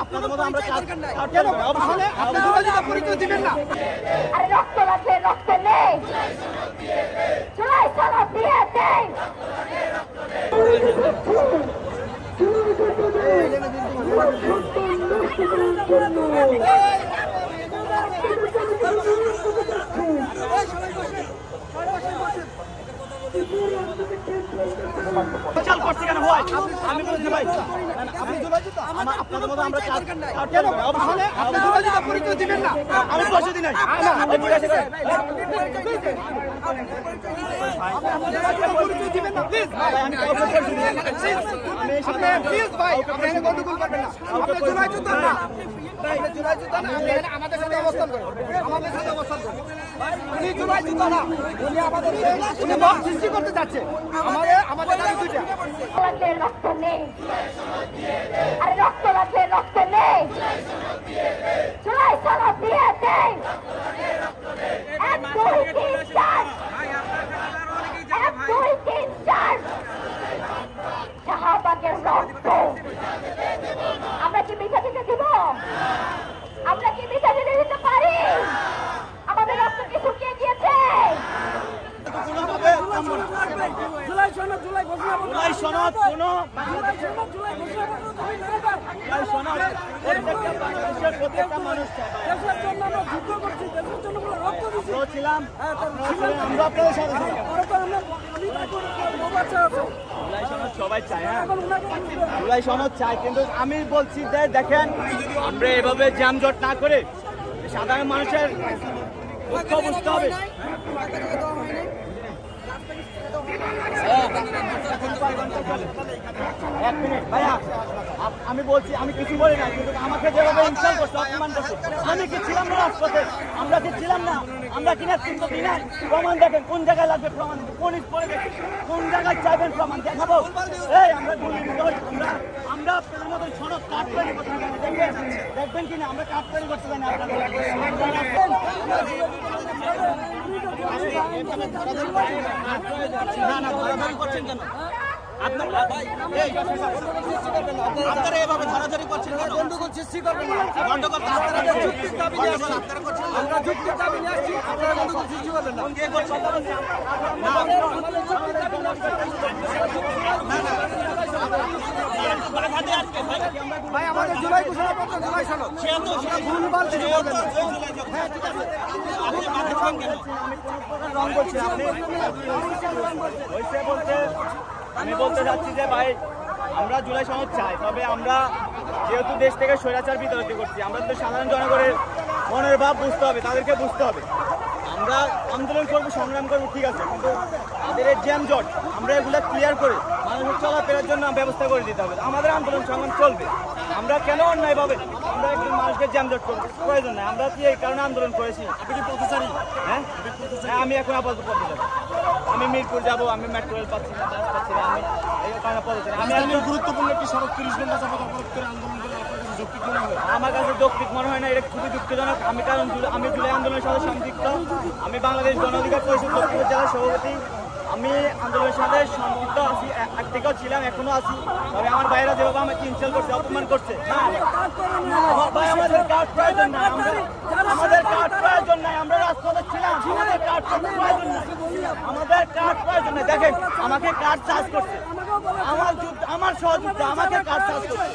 আপনাদের মতো আমরা পরিচয় দিবেন না। রক্ত লাগবে, রক্ত নেই, জুলাই সনদ দিয়ে দেন। আমি বলছি ভাই আপনাদের মতো আমরা পরিচয় দিবেন না। আমি পয়সা দিই নাই। পরিচয় দিবেন না প্লিজ। গন্ডগোল করবেন না। আপনি জুলাই যুদ্ধ না, জুলাই যুদ্ধ না, আমাদের সাথে অবস্থান করেন, আমাদের সাথে অবস্থান করেন। উনি জুলাই যুদ্ধ না, উনি আমাদের মত সৃষ্টি করতে যাচ্ছে। আমাদের দাবি দুইটা। রক্ত নেই, আরে রক্ত লাগবে, রক্ত নেই, জুলাই সনদ দিয়ে দেন। 1 2 3 4 1 2 3 4 শাহবাগের রক্ত আমরা কি মিঠা দিতে দিব? আমরা কি মিঠা দিতে দিতে পারি? আমাদের রক্ত কি শুকিয়ে গিয়েছে? জুলাই সনদ, জুলাই ঘোষণা, জুলাই সনদ, প্রত্যেকটা মানুষ দেশের জন্য আমরা যুদ্ধ করছি, দেশের জন্য আমরা রক্ত দিচ্ছি। আমরা আপনাদের সাথে সবাই চাই, হ্যাঁ জুলাই সনদ চাই, কিন্তু আমি বলছি যে দেখেন আমরা এভাবে যানজট না করে সাধারণ মানুষের দুঃখ বুঝতে হবে। এক মিনিট ভাইয়া, আমি বলছি আমি কিছু বলি না, কিন্তু আমাকে যেভাবে ইনসাল্ট করছে, অপমান করছে, আমি কি ছিলাম না রাজপথে? আমরা কি ছিলাম না? আমরা কিনা কিন্তু কিনা প্রমাণ দেখেন, কোন জায়গায় লাগবে প্রমাণ, কোন জায়গায় চাইবেন প্রমাণ দেখাবো? এই আমরা আমরা আপনাদের মতো সনদ কাট তৈরি করতে দেখবেন কিনা, আমরা কাট তৈরি করতে চাই না। ধরাধরি করছেন কেন? আপনারা এভাবে ধরাধরি করছেন কেন? গন্ডগোল সৃষ্টি করবেন না। গন্ডগোল যুক্তির দাবি নিয়ে আসছি, আমরা যুক্তির দাবি নিয়ে আসছি, আপনারা গন্ডগোল সৃষ্টি করবেন না। ভাই আমাদের জুলাই ঘোষণাপত্র, জুলাই সনদ ভুলবার কিছু করবেন না। হ্যাঁ ঠিক আছে, আমি বলতে চাচ্ছি যে ভাই আমরা জুলাই সনদ চাই, তবে আমরা যেহেতু দেশ থেকে স্বৈরাচার বিতাড়িত করছি, আমরা তো সাধারণ জনগণের মনের ভাব বুঝতে হবে, তাদেরকে বুঝতে হবে। আমরা আন্দোলন করবো, সংগ্রাম করবো, ঠিক আছে, কিন্তু তাদের এই জ্যামজট আমরা এগুলো ক্লিয়ার করে মানুষের চলাফেরার জন্য ব্যবস্থা করে দিতে হবে। আমাদের আন্দোলন সংগ্রাম চলবে, আমরা কেন অন্যায়ভাবে আমরা একজন মানুষকে জ্যামজট করবো? প্রয়োজন নাই। আমরা কি এই কারণে আন্দোলন করেছি? আপনি কি পথচারী? হ্যাঁ আমি এখন আপাতত পথচারী, আমি মিরপুর যাবো, আমি মেট্রো রেল পাচ্ছি না, বাস পাচ্ছি না, আমি এই কারণে পথচারী। আমি গুরুত্বপূর্ণ একটি সড়ক 30 ঘন্টা যাবত অবরোধ করে আন্দোলন করে যৌক্তিক মনে হয়? আমার কাছে যৌক্তিক মনে হয় না, এটা খুবই দুঃখজনক। আমি কারণ আমি জুলাই আন্দোলনের সাথে সম্পৃক্ত, আমি বাংলাদেশ গণ অধিকার পরিষদ লক্ষ্মীপুর জেলার সভাপতি, আমি আন্দোলনের সাথে সম্পৃক্ত আছি, এক থেকেও ছিলাম, এখনো আছি। তবে আমার ভাইরা যেভাবে আমাকে ইনসাল্ট করছে, অপমান করছে, আমাদের কার্ড প্রয়োজন নাই, আমাদের কার্ড প্রয়োজন নাই, আমরা রাজপথে ছিলাম, আমাদের কার্ড প্রয়োজন নাই, আমাদের কার্ড প্রয়োজন নাই। দেখেন আমাকে কার্ড চার্জ করছে, আমার সহযোগিতা, আমাকে কার্ড চার্জ করছে।